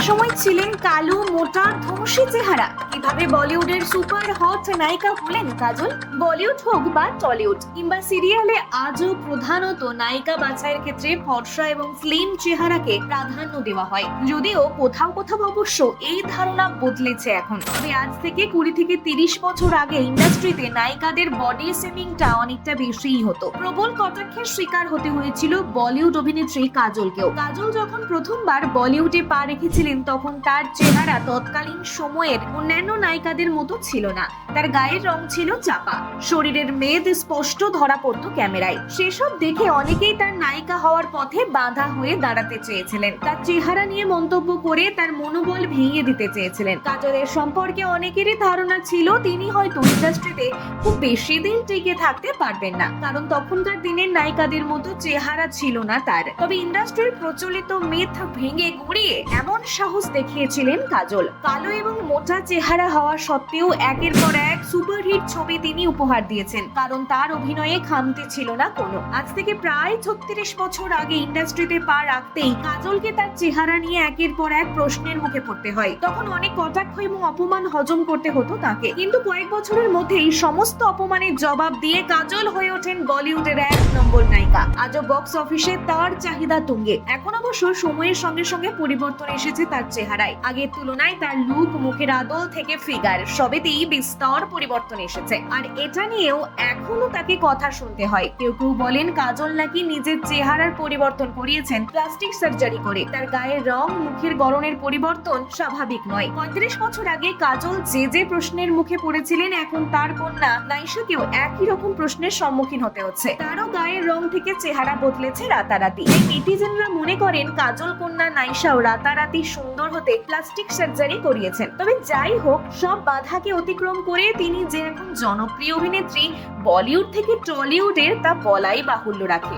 একসময় ছিলেন কালো, মোটা, ধমসে চেহারা। কিভাবে বলিউডের সুপার হট নায়িকা হলেন কাজল? বলিউড হোক বা টলিউড কিংবা সিরিয়ালে, আজও প্রধানত নায়িকা বাছাইয়ের ক্ষেত্রে ফর্সা এবং স্লিম চেহারাকে প্রাধান্য দেওয়া হয়। যদিও কোথাও কোথাও অবশ্য এই ধারণা বদলেছে এখন। তবে আজ থেকে 20 থেকে 30 বছর আগে ইন্ডাস্ট্রিতে নায়িকাদের বডি শেমিংটা অনেকটা বেশিই হতো। প্রবল কটাক্ষের শিকার হতে হয়েছিল বলিউড অভিনেত্রী কাজলকেও। কাজল যখন প্রথমবার বলিউডে পা রেখেছিলেন তখন তার চেহারা তৎকালীন সময়ের অন্যান্য নায়িকাদের মতো ছিল না। তার গায়ের রং ছিল চাপা, শরীরের মেদ স্পষ্ট ধরা পড়তো ক্যামেরায়। সেসব দেখে অনেকেই তার নায়িকা হওয়ার পথে বাধা হয়ে দাঁড়াতে চেয়েছিলেন। তার চেহারা নিয়ে মন্তব্য করে তার মনোবল ভেঙে দিতে চেয়েছিলেন। কাজলের সম্পর্কে অনেকেরই ধারণা ছিল তিনি হয়তো ইন্ডাস্ট্রিতে খুব বেশি দিন টিকে থাকতে পারবেন না, কারণ তখনকার দিনের নায়িকাদের মতো চেহারা ছিল না তার। তবে ইন্ডাস্ট্রির প্রচলিত মিথ ভেঙে গুড়িয়ে এমন সাহস দেখিয়েছিলেন কাজল। কালো এবং মোটা চেহারা হওয়া সত্ত্বেও একের পর এক সুপারহিট ছবি তিনি উপহার দিয়েছেন, কারণ তার অভিনয়ে খামতি ছিল না কোনো। আজ থেকে প্রায় 36 বছর আগে ইন্ডাস্ট্রিতে পা রাখতেই কাজলকে তার চেহারা নিয়ে একের পর এক প্রশ্নের মুখে পড়তে হয়। তখন অনেক কটাক্ষ এবং অপমান হজম করতে হতো তাকে, কিন্তু কয়েক বছরের মধ্যেই সমস্ত অপমানের জবাব দিয়ে কাজল হয়ে ওঠেন বলিউডের 1 নম্বর নায়িকা। আজও বক্স অফিসে তার চাহিদা তুঙ্গে। এখন অবশ্য সময়ের সঙ্গে সঙ্গে পরিবর্তন এসেছে তার চেহারায়। আগের তুলনায় তার লুক, মুখের আদল থেকে ফিগার সবেতেই বিস্তর পরিবর্তন এসেছে। আর এটা নিয়েও এখনো তাকে কথা শুনতে হয়। কেউ কেউ বলেন কাজল নাকি নিজের চেহারার পরিবর্তন করিয়েছেন প্লাস্টিক সার্জারি করে। তার গায়ের রং, মুখের গড়নের পরিবর্তন স্বাভাবিক নয়। 35 বছর আগে কাজল যে প্রশ্নের মুখে পড়েছিলেন, এখন তার কন্যা নাইশাকেও একই রকম প্রশ্নের সম্মুখীন হতে হচ্ছে। তারও গায়ের রং থেকে চেহারা বদলেছে রাতারাতি। নেটিজেনরা মনে করেন কাজল কন্যা নাইশাও রাতারাতি সুন্দর হতে প্লাস্টিক সার্জারি করিয়েছেন। তবে যাই হোক, সব বাধাকে অতিক্রম করে তিনি যে এখন জনপ্রিয় অভিনেত্রী বলিউড থেকে টলিউডের, তা বলাই বাহুল্য রাখে।